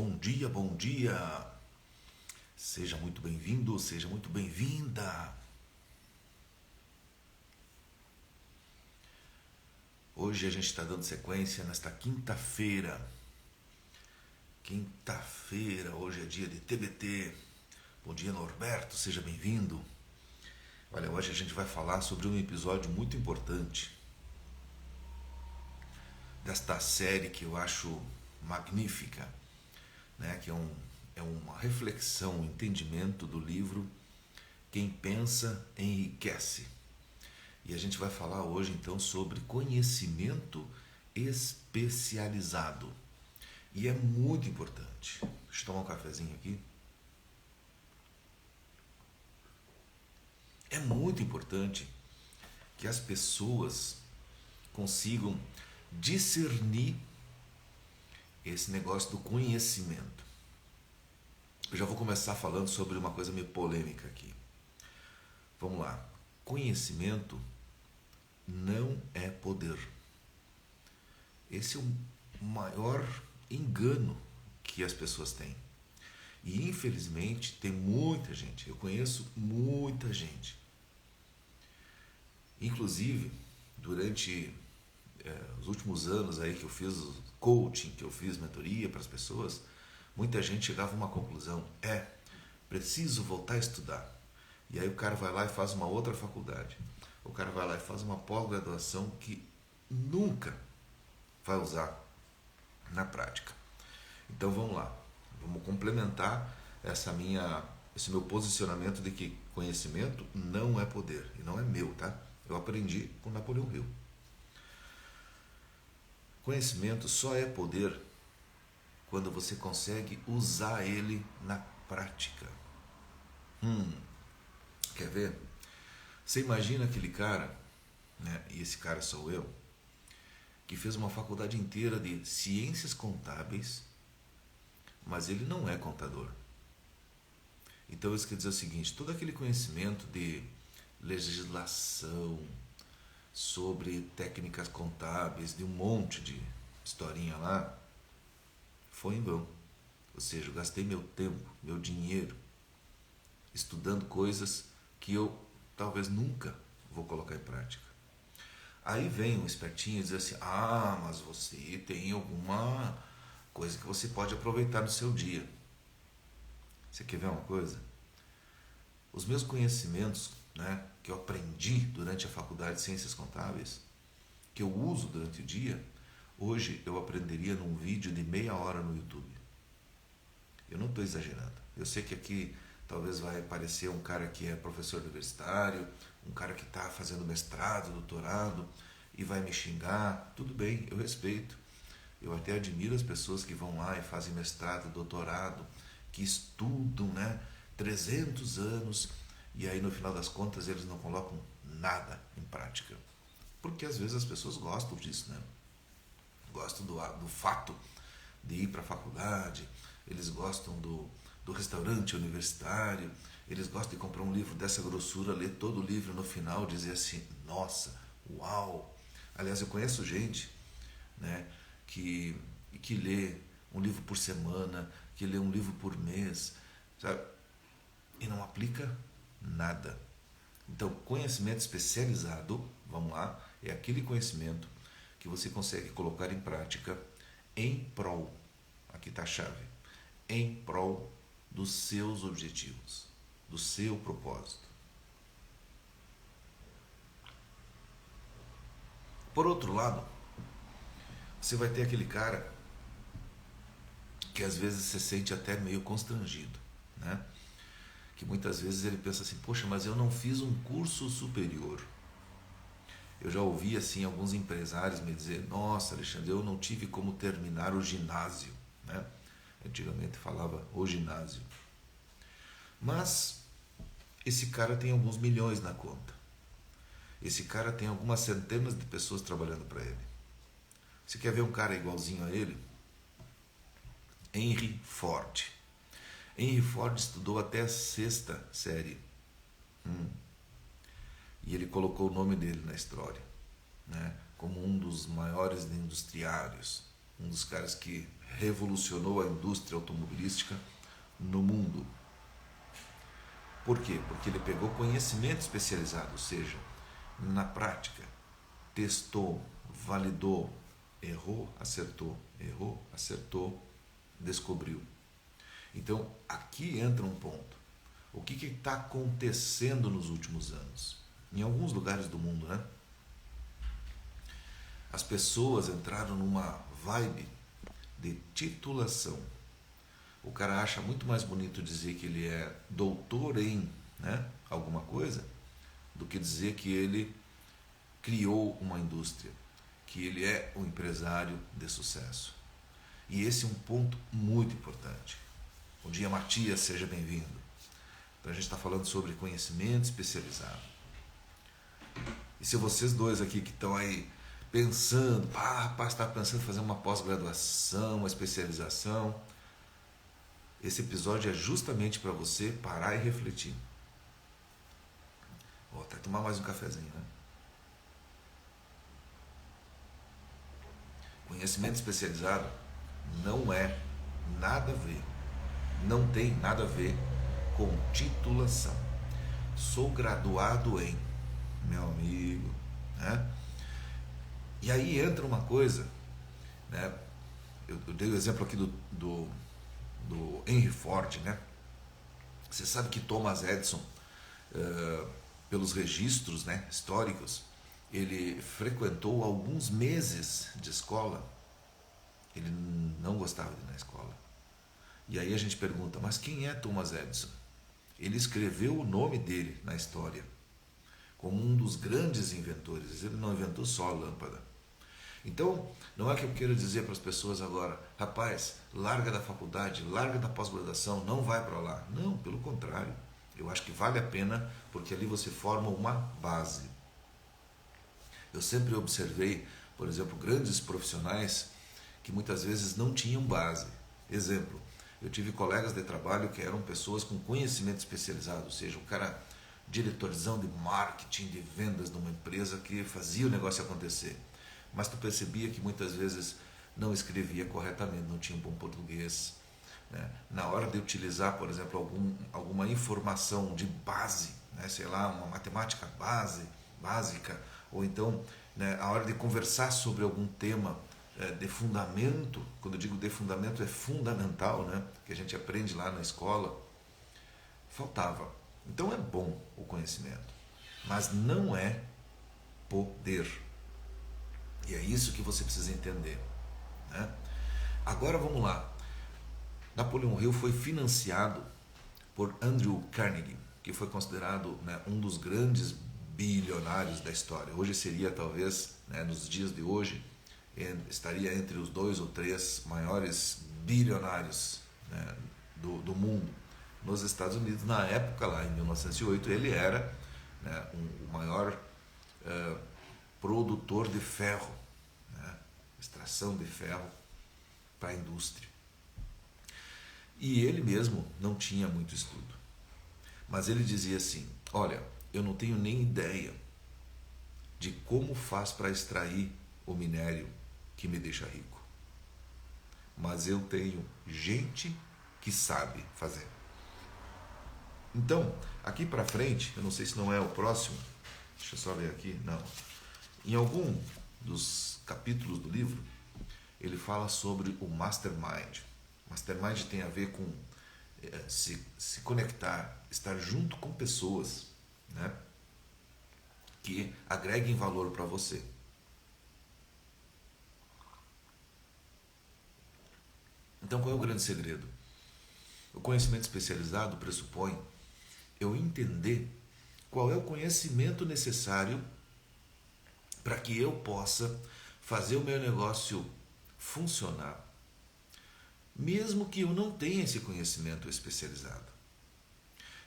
Bom dia, bom dia. Seja muito bem-vindo, seja muito bem-vinda. Hoje a gente está dando sequência nesta quinta-feira. Hoje é dia de TBT. Bom dia, Norberto, seja bem-vindo. Olha, hoje a gente vai falar sobre um episódio muito importante desta série que eu acho magnífica, né? Que é uma reflexão, um entendimento do livro Quem Pensa Enriquece. E a gente vai falar hoje então sobre conhecimento especializado. E é muito importante. Deixa eu tomar um cafezinho aqui. É muito importante que as pessoas consigam discernir esse negócio do conhecimento. Eu já vou começar falando sobre uma coisa meio polêmica aqui. Vamos lá. Conhecimento não é poder. Esse é o maior engano que as pessoas têm. E infelizmente tem muita gente, eu conheço muita gente. Inclusive, durante os últimos anos aí que eu fiz coaching, que eu fiz mentoria para as pessoas, muita gente chegava a uma conclusão: preciso voltar a estudar. E aí o cara vai lá e faz uma outra faculdade. O cara vai lá e faz uma pós-graduação que nunca vai usar na prática. Então vamos lá, vamos complementar esse meu posicionamento de que conhecimento não é poder, e não é meu, tá? Eu aprendi com Napoleão Hill. Conhecimento só é poder quando você consegue usar ele na prática. Quer ver? Você imagina aquele cara, né, e esse cara sou eu, que fez uma faculdade inteira de ciências contábeis, mas ele não é contador. Então isso quer dizer o seguinte: todo aquele conhecimento de legislação, sobre técnicas contábeis, de um monte de historinha lá, foi em vão. Ou seja, eu gastei meu tempo, meu dinheiro, estudando coisas que eu talvez nunca vou colocar em prática. Aí vem um espertinho e diz assim: mas você tem alguma coisa que você pode aproveitar no seu dia. Você quer ver uma coisa? Os meus conhecimentos, né, que eu aprendi durante a faculdade de Ciências Contábeis, que eu uso durante o dia, hoje eu aprenderia num vídeo de meia hora no YouTube. Eu não estou exagerando. Eu sei que aqui talvez vai aparecer um cara que é professor universitário, um cara que está fazendo mestrado, doutorado, e vai me xingar. Tudo bem, eu respeito. Eu até admiro as pessoas que vão lá e fazem mestrado, doutorado, que estudam, né, 300 anos, e aí no final das contas eles não colocam nada em prática. Porque às vezes as pessoas gostam disso, né? Gostam do fato de ir para a faculdade, eles gostam do restaurante universitário, eles gostam de comprar um livro dessa grossura, ler todo o livro no final, dizer assim: nossa, uau! Aliás, eu conheço gente, né, que lê um livro por semana, que lê um livro por mês, sabe? E não aplica nada. Então, conhecimento especializado, vamos lá, é aquele conhecimento que você consegue colocar em prática em prol, aqui está a chave, em prol dos seus objetivos, do seu propósito. Por outro lado, você vai ter aquele cara que às vezes se sente até meio constrangido, né? Que muitas vezes ele pensa assim: poxa, mas eu não fiz um curso superior. Eu já ouvi assim alguns empresários me dizer: nossa, Alexandre, eu não tive como terminar o ginásio, né? Antigamente falava o ginásio. Mas esse cara tem alguns milhões na conta. Esse cara tem algumas centenas de pessoas trabalhando para ele. Você quer ver um cara igualzinho a ele? Henry Ford. Henry Ford estudou até a 6ª série. E ele colocou o nome dele na história, né, como um dos maiores industriários. um dos caras que revolucionou a indústria automobilística no mundo. Por quê? Porque ele pegou conhecimento especializado, ou seja, na prática, testou, validou, errou, acertou, descobriu. Então, aqui entra um ponto. O que está acontecendo nos últimos anos? Em alguns lugares do mundo, né? As pessoas entraram numa vibe de titulação. O cara acha muito mais bonito dizer que ele é doutor em, né, alguma coisa do que dizer que ele criou uma indústria, que ele é um empresário de sucesso. E esse é um ponto muito importante. Bom dia, Matias, seja bem-vindo. Então a gente está falando sobre conhecimento especializado. E se vocês dois aqui que estão aí pensando, rapaz, está pensando em fazer uma pós-graduação, uma especialização, esse episódio é justamente para você parar e refletir. Vou até tomar mais um cafezinho, né? Conhecimento especializado não é nada a ver, não tem nada a ver com titulação. Sou graduado em, meu amigo, né? E aí entra uma coisa, né? Eu dei o exemplo aqui do Henry Ford, né? Você sabe que Thomas Edison, pelos registros, né, históricos, ele frequentou alguns meses de escola. Ele não gostava de ir na escola. E aí a gente pergunta, mas quem é Thomas Edison? Ele escreveu o nome dele na história como um dos grandes inventores. Ele não inventou só a lâmpada. Então, não é que eu queira dizer para as pessoas agora, rapaz, larga da faculdade, larga da pós-graduação, não vai para lá. Não, pelo contrário. Eu acho que vale a pena, porque ali você forma uma base. Eu sempre observei, por exemplo, grandes profissionais que muitas vezes não tinham base. Exemplo, eu tive colegas de trabalho que eram pessoas com conhecimento especializado, ou seja, um cara diretorzão de marketing, de vendas de uma empresa que fazia o negócio acontecer. Mas tu percebia que muitas vezes não escrevia corretamente, não tinha um bom português, né? Na hora de utilizar, por exemplo, alguma informação de base, né? Sei lá, uma matemática básica, ou então, né, a hora de conversar sobre algum tema de fundamento, quando eu digo de fundamento é fundamental, né? Que a gente aprende lá na escola, faltava. Então é bom o conhecimento, mas não é poder. E é isso que você precisa entender, né? Agora vamos lá. Napoleão Hill foi financiado por Andrew Carnegie, que foi considerado, né, um dos grandes bilionários da história. Hoje seria talvez, né, nos dias de hoje, estaria entre os 2 ou 3 maiores bilionários, né, do mundo. Nos Estados Unidos, na época, lá em 1908, ele era, né, o maior produtor de ferro, né, extração de ferro para a indústria. E ele mesmo não tinha muito estudo. Mas ele dizia assim, olha, eu não tenho nem ideia de como faz para extrair o minério que me deixa rico. Mas eu tenho gente que sabe fazer. Então, aqui para frente, eu não sei se não é o próximo, deixa eu só ver aqui, não. Em algum dos capítulos do livro, ele fala sobre o Mastermind. Mastermind tem a ver com se conectar, estar junto com pessoas, né, que agreguem valor para você. Então, qual é o grande segredo? O conhecimento especializado pressupõe eu entender qual é o conhecimento necessário para que eu possa fazer o meu negócio funcionar, mesmo que eu não tenha esse conhecimento especializado.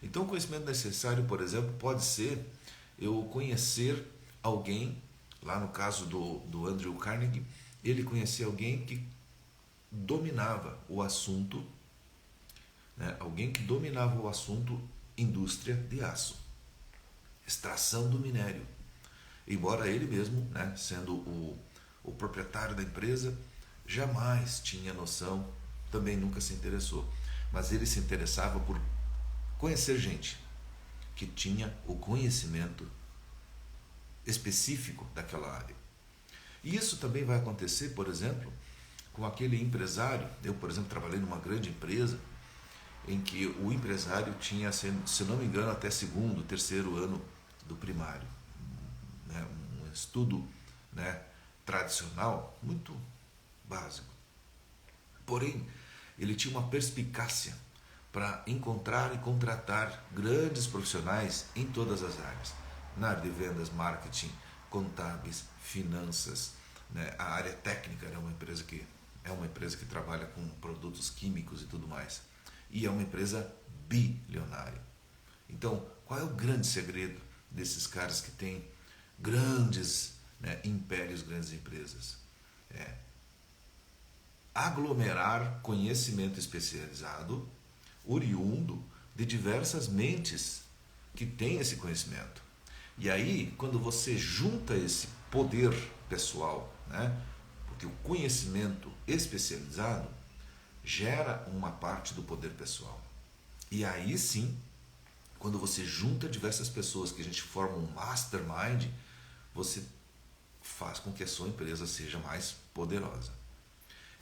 Então, o conhecimento necessário, por exemplo, pode ser eu conhecer alguém, lá no caso do Andrew Carnegie, ele conhecia alguém que dominava o assunto, né? Alguém que dominava o assunto indústria de aço, extração do minério. Embora ele mesmo, né, sendo o proprietário da empresa, jamais tinha noção, também nunca se interessou, mas ele se interessava por conhecer gente que tinha o conhecimento específico daquela área. E isso também vai acontecer, por exemplo, com aquele empresário. Eu, por exemplo, trabalhei numa grande empresa em que o empresário tinha, se não me engano, até segundo, terceiro ano do primário, né? Um estudo, né, tradicional muito básico. Porém, ele tinha uma perspicácia para encontrar e contratar grandes profissionais em todas as áreas, na área de vendas, marketing, contábeis, finanças, né? A área técnica é uma empresa que trabalha com produtos químicos e tudo mais, e é uma empresa bilionária. Então, qual é o grande segredo desses caras que têm grandes, né, impérios, grandes empresas? É aglomerar conhecimento especializado oriundo de diversas mentes que têm esse conhecimento. E aí, quando você junta esse poder pessoal, né, porque o conhecimento especializado gera uma parte do poder pessoal. E aí sim, quando você junta diversas pessoas que a gente forma um mastermind, você faz com que a sua empresa seja mais poderosa.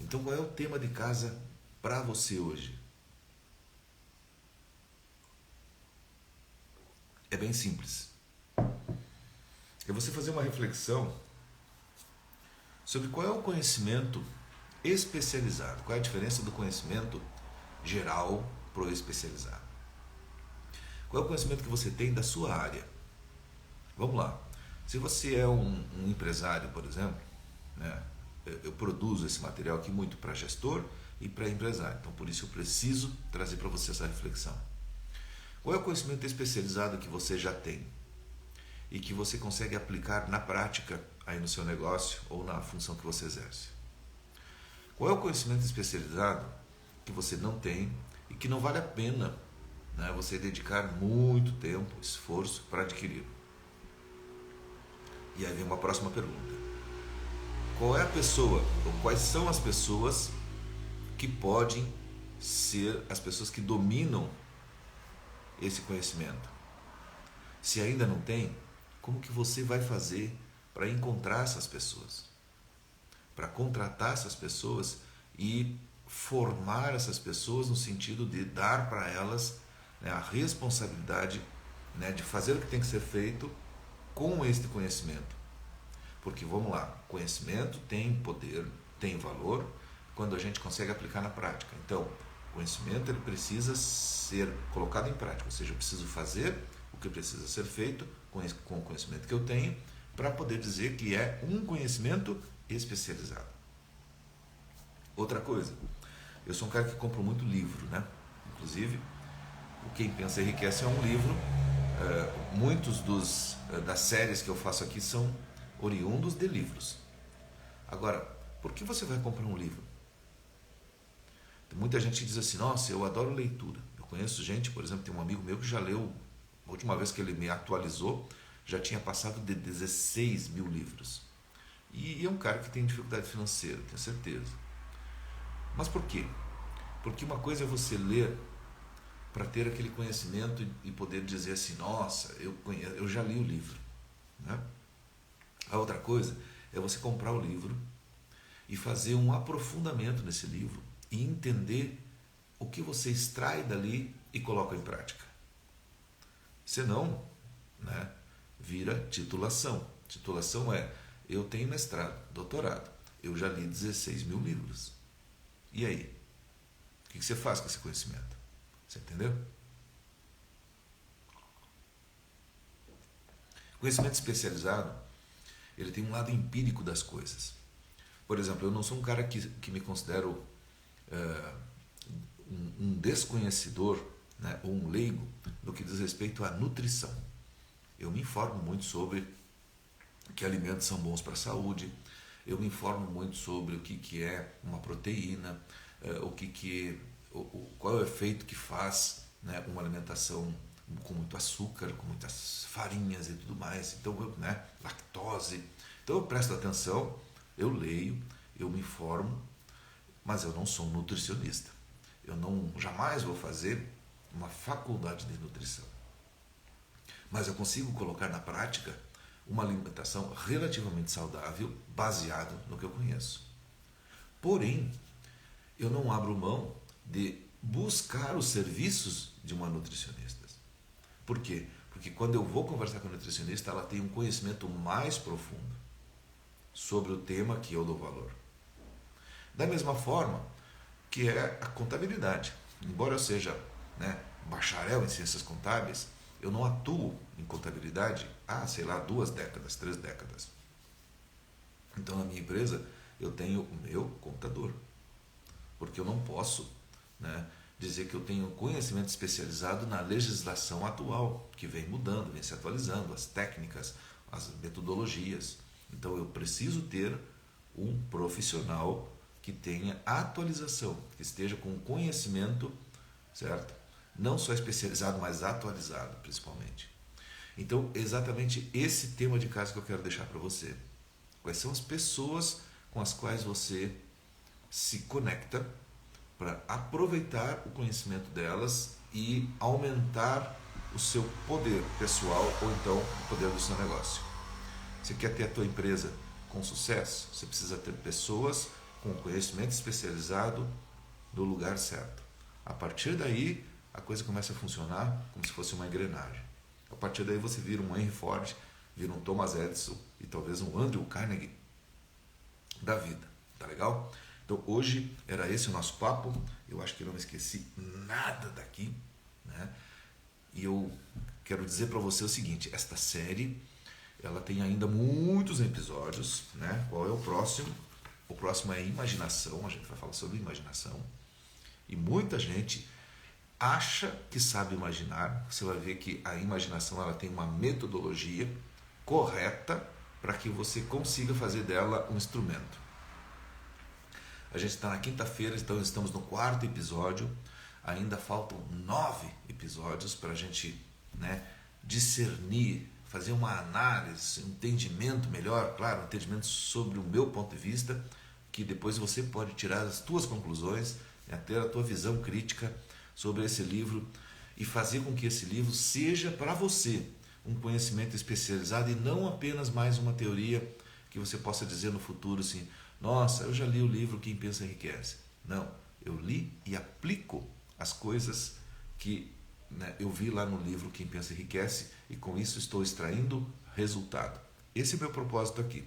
Então, qual é o tema de casa para você hoje? É bem simples. É você fazer uma reflexão sobre qual é o conhecimento especializado, qual é a diferença do conhecimento geral para o especializado. Qual é o conhecimento que você tem da sua área? Vamos lá. Se você é um empresário, por exemplo, né, eu produzo esse material aqui muito para gestor e para empresário, então por isso eu preciso trazer para você essa reflexão. Qual é o conhecimento especializado que você já tem e que você consegue aplicar na prática aí no seu negócio ou na função que você exerce? Qual é o conhecimento especializado que você não tem e que não vale a pena, né, você dedicar muito tempo, esforço para adquirir? E aí vem uma próxima pergunta. Qual é a pessoa, ou quais são as pessoas que podem ser as pessoas que dominam esse conhecimento? Se ainda não tem, como que você vai fazer para encontrar essas pessoas? Para contratar essas pessoas e formar essas pessoas no sentido de dar para elas, né, a responsabilidade, né, de fazer o que tem que ser feito com este conhecimento. Porque, vamos lá, conhecimento tem poder, tem valor quando a gente consegue aplicar na prática. Então, o conhecimento ele precisa ser colocado em prática, ou seja, eu preciso fazer o que precisa ser feito com o conhecimento que eu tenho para poder dizer que é um conhecimento especializado. Outra coisa, eu sou um cara que compra muito livro, né? Inclusive, o Quem Pensa Enriquece é um livro. Muitos das séries que eu faço aqui são oriundos de livros. Agora, por que você vai comprar um livro? Muita gente diz assim, nossa, eu adoro leitura. Eu conheço gente, por exemplo, tem um amigo meu que já leu, a última vez que ele me atualizou, já tinha passado de 16 mil livros. E é um cara que tem dificuldade financeira, tenho certeza. Mas por quê? Porque uma coisa é você ler para ter aquele conhecimento e poder dizer assim, nossa, eu já li o livro, né? A outra coisa é você comprar o livro e fazer um aprofundamento nesse livro e entender o que você extrai dali e coloca em prática. Senão, né, vira titulação. Titulação é, eu tenho mestrado, doutorado, eu já li 16 mil livros. E aí? O que você faz com esse conhecimento? Você entendeu? Conhecimento especializado, ele tem um lado empírico das coisas. Por exemplo, eu não sou um cara que me considero um desconhecedor, né, ou um leigo no que diz respeito à nutrição. Eu me informo muito sobre que alimentos são bons para a saúde, eu me informo muito sobre o que é uma proteína, qual é o efeito que faz, né, uma alimentação com muito açúcar, com muitas farinhas e tudo mais, então, né, lactose. Então eu presto atenção, eu leio, eu me informo mas eu não sou um nutricionista. Eu não jamais vou fazer uma faculdade de nutrição. Mas eu consigo colocar na prática uma alimentação relativamente saudável, baseado no que eu conheço. Porém, eu não abro mão de buscar os serviços de uma nutricionista. Por quê? Porque quando eu vou conversar com a nutricionista, ela tem um conhecimento mais profundo sobre o tema que eu dou valor. Da mesma forma que é a contabilidade. Embora eu seja, bacharel em ciências contábeis, eu não atuo em contabilidade há, 2 décadas, 3 décadas. Então, na minha empresa, eu tenho o meu contador. Porque eu não posso, dizer que eu tenho conhecimento especializado na legislação atual, que vem mudando, vem se atualizando, as técnicas, as metodologias. Então, eu preciso ter um profissional que tenha atualização, que esteja com conhecimento, certo? Não só especializado, mas atualizado, principalmente. Então, exatamente esse tema de casa que eu quero deixar para você. Quais são as pessoas com as quais você se conecta para aproveitar o conhecimento delas e aumentar o seu poder pessoal ou então o poder do seu negócio. Você quer ter a tua empresa com sucesso? Você precisa ter pessoas com conhecimento especializado no lugar certo. A partir daí, a coisa começa a funcionar como se fosse uma engrenagem. A partir daí você vira um Henry Ford, vira um Thomas Edison e talvez um Andrew Carnegie da vida. Tá legal? Então hoje era esse o nosso papo. Eu acho que eu não esqueci nada daqui, E eu quero dizer para você o seguinte: esta série ela tem ainda muitos episódios, Qual é o próximo? O próximo é imaginação. A gente vai falar sobre imaginação. E muita gente acha que sabe imaginar. Você vai ver que a imaginação ela tem uma metodologia correta para que você consiga fazer dela um instrumento. A gente está na quinta-feira, então estamos no 4º episódio. Ainda faltam 9 episódios para a gente discernir, fazer uma análise, um entendimento melhor, claro, um entendimento sobre o meu ponto de vista, que depois você pode tirar as tuas conclusões, ter a tua visão crítica sobre esse livro e fazer com que esse livro seja para você um conhecimento especializado e não apenas mais uma teoria que você possa dizer no futuro assim: nossa, eu já li o livro Quem Pensa Enriquece. Não, eu li e aplico as coisas que eu vi lá no livro Quem Pensa Enriquece e com isso estou extraindo resultado. Esse é o meu propósito aqui.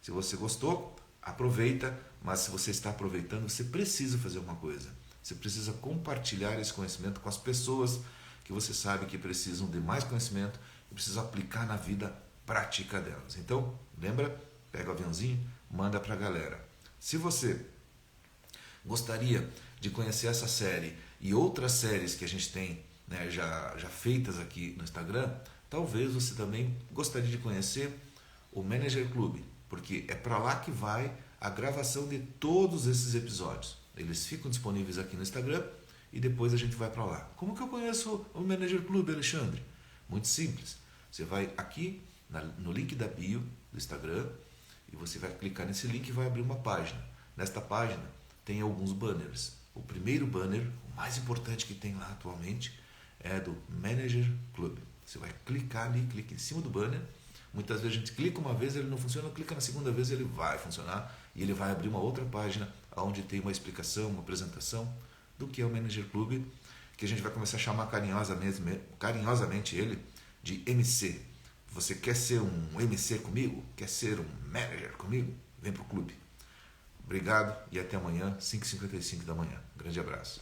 Se você gostou, aproveita, mas se você está aproveitando, você precisa fazer uma coisa. Você precisa compartilhar esse conhecimento com as pessoas que você sabe que precisam de mais conhecimento e precisam aplicar na vida prática delas. Então, lembra? Pega o aviãozinho, manda para a galera. Se você gostaria de conhecer essa série e outras séries que a gente tem já feitas aqui no Instagram, talvez você também gostaria de conhecer o Manager Club, porque é para lá que vai a gravação de todos esses episódios. Eles ficam disponíveis aqui no Instagram e depois a gente vai para lá. Como que eu conheço o Manager Club, Alexandre? Muito simples. Você vai aqui no link da bio do Instagram e você vai clicar nesse link e vai abrir uma página. Nesta página tem alguns banners. O primeiro banner, o mais importante que tem lá atualmente, é do Manager Club. Você vai clicar ali, clica em cima do banner. Muitas vezes a gente clica uma vez, ele não funciona, clica na segunda vez, ele vai funcionar e ele vai abrir uma outra página onde tem uma explicação, uma apresentação do que é o Manager Club, que a gente vai começar a chamar carinhosamente ele de MC. Você quer ser um MC comigo? Quer ser um manager comigo? Vem pro clube. Obrigado e até amanhã, 5h55 da manhã. Grande abraço.